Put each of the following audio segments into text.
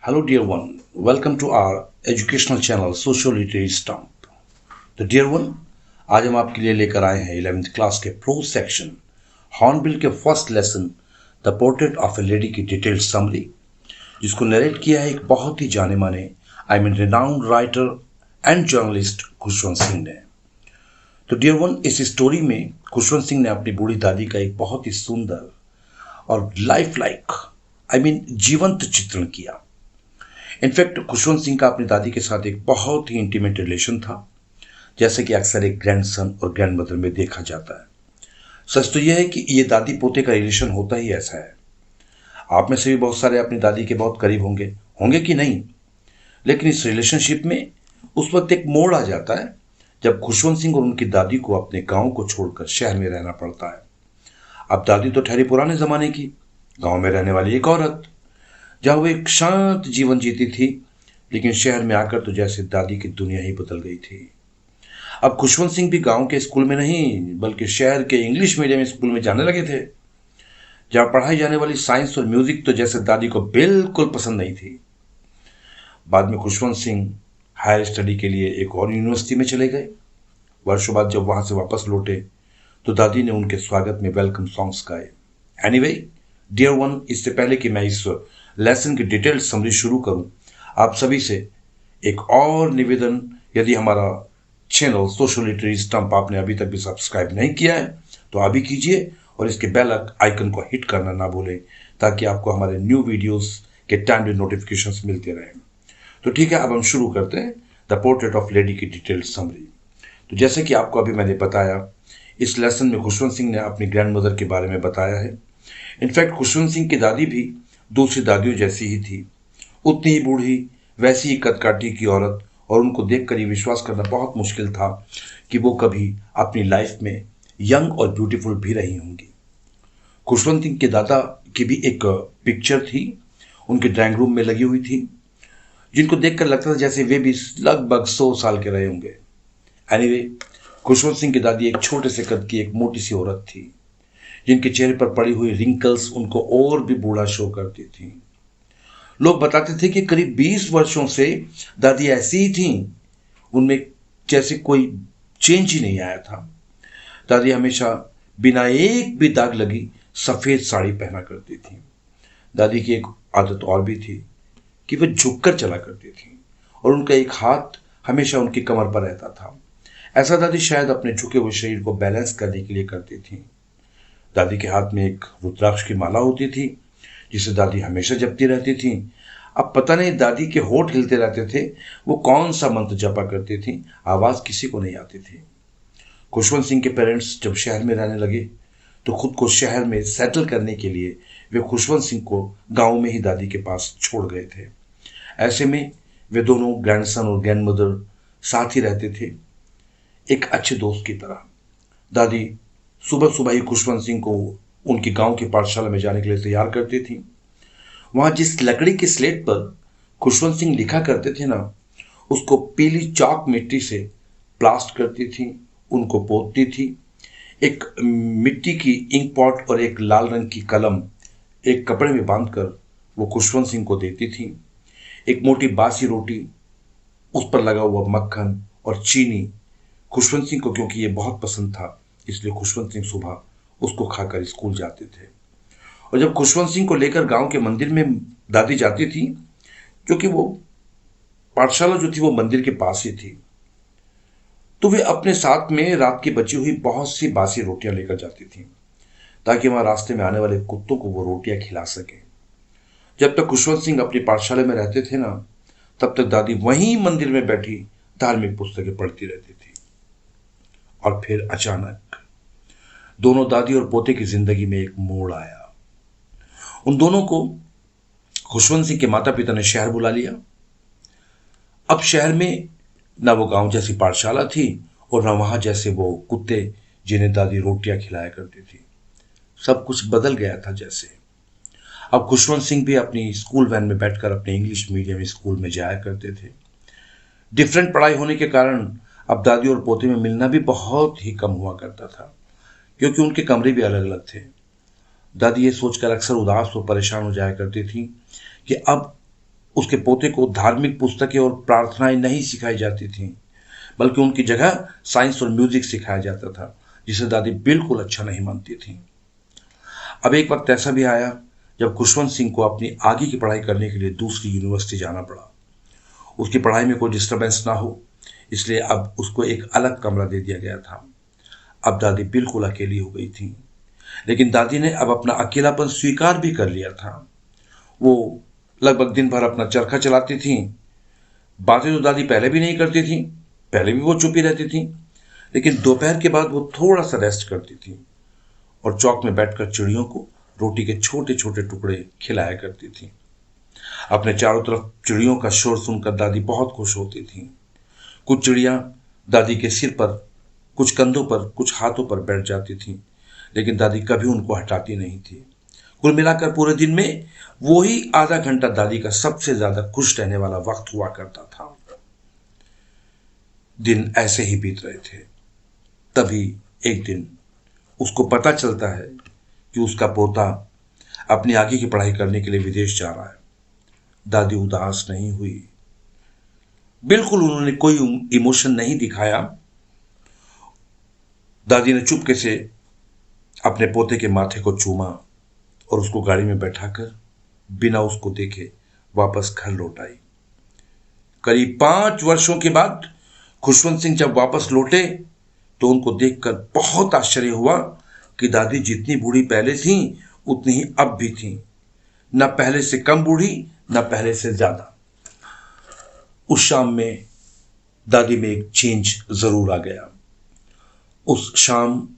Hello, dear one. Welcome to our educational channel, Social Literary Stump. तो dear one, आज हम आपके लिए लेकर आए हैं 11th क्लास के प्रोज सेक्शन हॉर्नबिल के first lesson the portrait of A lady की डिटेल्ड समरी, जिसको नरेट किया है एक बहुत ही जाने माने renowned writer and journalist Khushwant Singh ने। तो डियर वन, इस स्टोरी में खुशवंत सिंह ने अपनी बूढ़ी दादी का एक बहुत ही सुंदर और लाइफ लाइक जीवंत चित्रण किया। इनफैक्ट खुशवंत सिंह का अपनी दादी के साथ एक बहुत ही इंटीमेट रिलेशन था, जैसे कि अक्सर एक ग्रैंडसन और ग्रैंड मदर में देखा जाता है। सच तो यह है कि ये दादी पोते का रिलेशन होता ही ऐसा है। आप में से भी बहुत सारे अपनी दादी के बहुत करीब होंगे होंगे कि नहीं, लेकिन इस रिलेशनशिप में उस वक्त एक मोड़ आ जाता है जब खुशवंत सिंह और उनकी दादी को अपने गांव को छोड़कर शहर में रहना पड़ता है। अब दादी तो ठहरी पुराने जमाने की, गांव में रहने वाली एक औरत, जहां वो एक शांत जीवन जीती थी, लेकिन शहर में आकर तो जैसे दादी की दुनिया ही बदल गई थी। अब खुशवंत सिंह भी गांव के स्कूल में नहीं बल्कि शहर के इंग्लिश मीडियम स्कूल में जाने लगे थे, जहां पढ़ाई जाने वाली साइंस और म्यूजिक तो जैसे दादी को बिल्कुल पसंद नहीं थी। बाद में खुशवंत सिंह हायर स्टडी के लिए एक और यूनिवर्सिटी में चले गए। वर्षों बाद जब वहां से वापस लौटे तो दादी ने उनके स्वागत में वेलकम सॉन्ग्स गाए। एनीवे डियर वन, इससे पहले कि मैं इस लेसन की डिटेल्ड समरी शुरू करूं, आप सभी से एक और निवेदन, यदि हमारा चैनल सोशल लिटरेरी स्टंप आपने अभी तक भी सब्सक्राइब नहीं किया है तो अभी कीजिए और इसके बेल आइकन को हिट करना ना भूलें, ताकि आपको हमारे न्यू वीडियोस के टाइमली नोटिफिकेशंस मिलते रहें। तो ठीक है, अब हम शुरू करते हैं द पोर्ट्रेट ऑफ लेडी की डिटेल्ड समरी। तो जैसे कि आपको अभी मैंने बताया, इस लेसन में खुशवंत सिंह ने अपनी ग्रैंड मदर के बारे में बताया है। इनफैक्ट खुशवंत सिंह की दादी भी दूसरी दादियों जैसी ही थी, उतनी ही बूढ़ी, वैसी ही कदकाठी की औरत, और उनको देखकर ये विश्वास करना बहुत मुश्किल था कि वो कभी अपनी लाइफ में यंग और ब्यूटीफुल भी रही होंगी। खुशवंत सिंह के दादा की भी एक पिक्चर थी, उनके ड्राइंग रूम में लगी हुई थी, जिनको देखकर लगता था जैसे वे भी लगभग 100 साल के रहे होंगे। एनीवे, खुशवंत सिंह की दादी एक छोटे से कद की एक मोटी सी औरत थी, जिनके चेहरे पर पड़ी हुई रिंकल्स उनको और भी बूढ़ा शो करती थी। लोग बताते थे कि करीब 20 वर्षों से दादी ऐसी ही थीं, उनमें जैसे कोई चेंज ही नहीं आया था। दादी हमेशा बिना एक भी दाग लगी सफेद साड़ी पहना करती थी। दादी की एक आदत और भी थी कि वह झुककर चला करती थी और उनका एक हाथ हमेशा उनकी कमर पर रहता था। ऐसा दादी शायद अपने झुके हुए शरीर को बैलेंस करने के लिए करती थी। दादी के हाथ में एक रुद्राक्ष की माला होती थी, जिसे दादी हमेशा जपती रहती थी। अब पता नहीं दादी के होठ हिलते रहते थे, वो कौन सा मंत्र जपा करती थी, आवाज किसी को नहीं आती थी। खुशवंत सिंह के पेरेंट्स जब शहर में रहने लगे तो खुद को शहर में सेटल करने के लिए वे खुशवंत सिंह को गांव में ही दादी के पास छोड़ गए थे। ऐसे में वे दोनों ग्रैंडसन और ग्रैंड मदर साथ ही रहते थे, एक अच्छे दोस्त की तरह। दादी सुबह सुबह ही खुशवंत सिंह को उनकी गांव की पाठशाला में जाने के लिए तैयार करती थी। वहां जिस लकड़ी की स्लेट पर खुशवंत सिंह लिखा करते थे ना, उसको पीली चॉक मिट्टी से प्लास्ट करती थी, उनको पोतती थी। एक मिट्टी की इंक पॉट और एक लाल रंग की कलम एक कपड़े में बांधकर वो खुशवंत सिंह को देती थी। एक मोटी बासी रोटी, उस पर लगा हुआ मक्खन और चीनी खुशवंत सिंह को क्योंकि ये बहुत पसंद था, इसलिए खुशवंत सिंह सुबह उसको खाकर स्कूल जाते थे। और जब खुशवंत सिंह को लेकर गांव के मंदिर में दादी जाती थी, क्योंकि वो पाठशाला जो थी वो मंदिर के पास ही थी, तो वे अपने साथ में रात की बची हुई बहुत सी बासी रोटियां लेकर जाती थी, ताकि वहां रास्ते में आने वाले कुत्तों को वो रोटियां खिला सके। जब तक खुशवंत सिंह अपनी पाठशाला में रहते थे ना, तब तक दादी वहीं मंदिर में बैठी धार्मिक पुस्तकें पढ़ती रहती थी। और फिर अचानक दोनों दादी और पोते की जिंदगी में एक मोड़ आया। उन दोनों को खुशवंत सिंह के माता पिता ने शहर बुला लिया। अब शहर में ना वो गांव जैसी पाठशाला थी और ना वहां जैसे वो कुत्ते जिन्हें दादी रोटियां खिलाया करती थी। सब कुछ बदल गया था जैसे। अब खुशवंत सिंह भी अपनी स्कूल वैन में बैठकर अपने इंग्लिश मीडियम स्कूल में जाया करते थे। डिफरेंट पढ़ाई होने के कारण अब दादी और पोते में मिलना भी बहुत ही कम हुआ करता था, क्योंकि उनके कमरे भी अलग अलग थे। दादी ये सोचकर अक्सर उदास और परेशान हो जाया करती थी कि अब उसके पोते को धार्मिक पुस्तकें और प्रार्थनाएं नहीं सिखाई जाती थीं, बल्कि उनकी जगह साइंस और म्यूजिक सिखाया जाता था, जिसे दादी बिल्कुल अच्छा नहीं मानती थी। अब एक वक्त ऐसा भी आया जब खुशवंत सिंह को अपनी आगे की पढ़ाई करने के लिए दूसरी यूनिवर्सिटी जाना पड़ा। उसकी पढ़ाई में कोई डिस्टरबेंस ना हो, इसलिए अब उसको एक अलग कमरा दे दिया गया था। अब दादी बिल्कुल अकेली हो गई थी, लेकिन दादी ने अब अपना अकेलापन स्वीकार भी कर लिया था। वो लगभग दिन भर अपना चरखा चलाती थी। बातें तो दादी पहले भी नहीं करती थी, पहले भी वो चुप ही रहती थी, लेकिन दोपहर के बाद वो थोड़ा सा रेस्ट करती थी और चौक में बैठकर चिड़ियों को रोटी के छोटे छोटे टुकड़े खिलाया करती थी। अपने चारों तरफ चिड़ियों का शोर सुनकर दादी बहुत खुश होती थी। कुछ चिड़िया दादी के सिर पर, कुछ कंधों पर, कुछ हाथों पर बैठ जाती थी, लेकिन दादी कभी उनको हटाती नहीं थी। कुल मिलाकर पूरे दिन में वो ही आधा घंटा दादी का सबसे ज्यादा खुश रहने वाला वक्त हुआ करता था। दिन ऐसे ही बीत रहे थे। तभी एक दिन उसको पता चलता है कि उसका पोता अपनी आगे की पढ़ाई करने के लिए विदेश जा रहा है। दादी उदास नहीं हुई, बिल्कुल उन्होंने कोई इमोशन नहीं दिखाया। दादी ने चुपके से अपने पोते के माथे को चूमा और उसको गाड़ी में बैठाकर बिना उसको देखे वापस घर लौट आई। करीब 5 वर्षों के बाद खुशवंत सिंह जब वापस लौटे तो उनको देखकर बहुत आश्चर्य हुआ कि दादी जितनी बूढ़ी पहले थी उतनी ही अब भी थी, न पहले से कम बूढ़ी न पहले से ज्यादा। उस शाम में दादी में एक चेंज जरूर आ गया। उस शाम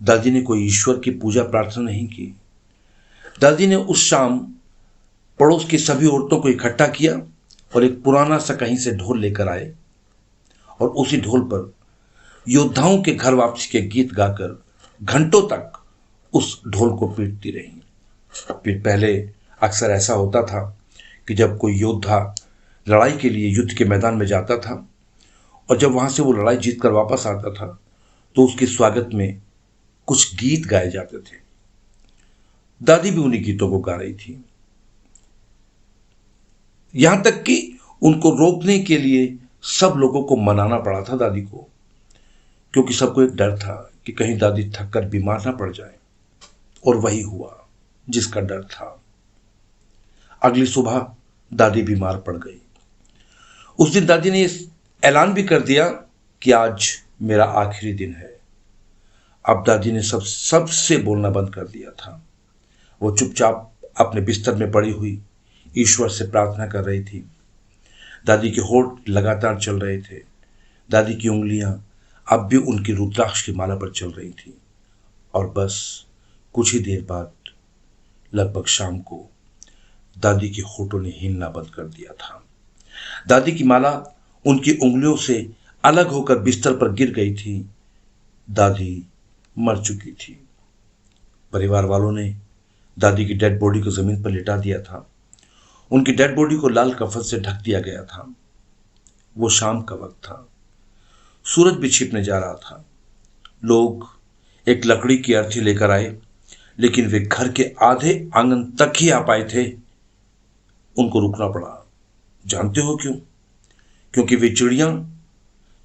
दादी ने कोई ईश्वर की पूजा प्रार्थना नहीं की। दादी ने उस शाम पड़ोस की सभी औरतों को इकट्ठा किया और एक पुराना सा कहीं से ढोल लेकर आए और उसी ढोल पर योद्धाओं के घर वापसी के गीत गाकर घंटों तक उस ढोल को पीटती रही। फिर पहले अक्सर ऐसा होता था कि जब कोई योद्धा लड़ाई के लिए युद्ध के मैदान में जाता था और जब वहां से वो लड़ाई जीतकर वापस आता था तो उसके स्वागत में कुछ गीत गाए जाते थे। दादी भी उन्हीं गीतों को गा रही थी, यहां तक कि उनको रोकने के लिए सब लोगों को मनाना पड़ा था दादी को, क्योंकि सबको एक डर था कि कहीं दादी थककर बीमार ना पड़ जाए। और वही हुआ जिसका डर था। अगली सुबह दादी बीमार पड़ गई। उस दिन दादी ने ऐलान भी कर दिया कि आज मेरा आखिरी दिन है। अब दादी ने सबसे बोलना बंद कर दिया था। वो चुपचाप अपने बिस्तर में पड़ी हुई ईश्वर से प्रार्थना कर रही थी। दादी के होंठ लगातार चल रहे थे। दादी की उंगलियां अब भी उनकी रुद्राक्ष की माला पर चल रही थी। और बस कुछ ही देर बाद, लगभग शाम को, दादी के होठों ने हिलना बंद कर दिया था। दादी की माला उनकी उंगलियों से अलग होकर बिस्तर पर गिर गई थी। दादी मर चुकी थी। परिवार वालों ने दादी की डेड बॉडी को जमीन पर लिटा दिया था। उनकी डेड बॉडी को लाल कफन से ढक दिया गया था। वो शाम का वक्त था। सूरज भी छिपने जा रहा था। लोग एक लकड़ी की अर्थी लेकर आए, लेकिन वे घर के आधे आंगन तक ही आ पाए थे। उनको रुकना पड़ा। जानते हो क्यों? क्योंकि वे चिड़िया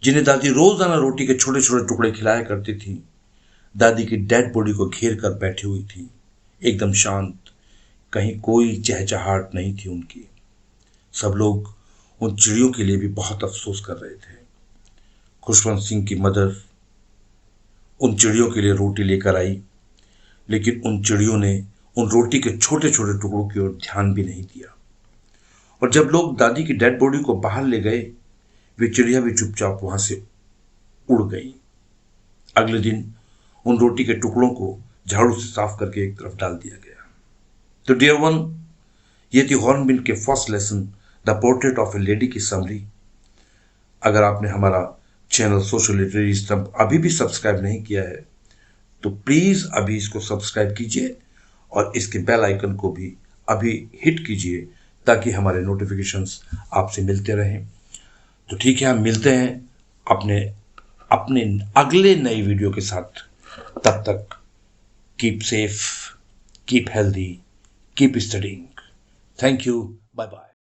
जिन्हें दादी रोजाना रोटी के छोटे छोटे टुकड़े खिलाया करती थी, दादी की डेड बॉडी को घेर कर बैठी हुई थी, एकदम शांत। कहीं कोई चहचहाट नहीं थी उनकी। सब लोग उन चिड़ियों के लिए भी बहुत अफसोस कर रहे थे। खुशवंत सिंह की मदर उन चिड़ियों के लिए रोटी लेकर आई, लेकिन उन चिड़ियों ने उन रोटी के छोटे छोटे टुकड़ों की ओर ध्यान भी नहीं दिया। और जब लोग दादी की डेड बॉडी को बाहर ले गए, वे चिड़िया भी चुपचाप वहां से उड़ गई। अगले दिन उन रोटी के टुकड़ों को झाड़ू से साफ करके एक तरफ डाल दिया गया। तो डियर वन, ये थी हॉर्नबिल के first lesson, the portrait of A lady की समरी। अगर आपने हमारा चैनल सोशल लिटरेरी स्टंप अभी भी सब्सक्राइब नहीं किया है तो प्लीज अभी इसको सब्सक्राइब कीजिए और इसके बेल आइकन को भी अभी हिट कीजिए ताकि हमारे नोटिफिकेशंस आपसे मिलते रहें। तो ठीक है, हम मिलते हैं अपने अगले नई वीडियो के साथ। तब तक keep safe, keep healthy, keep studying. Thank you, bye bye.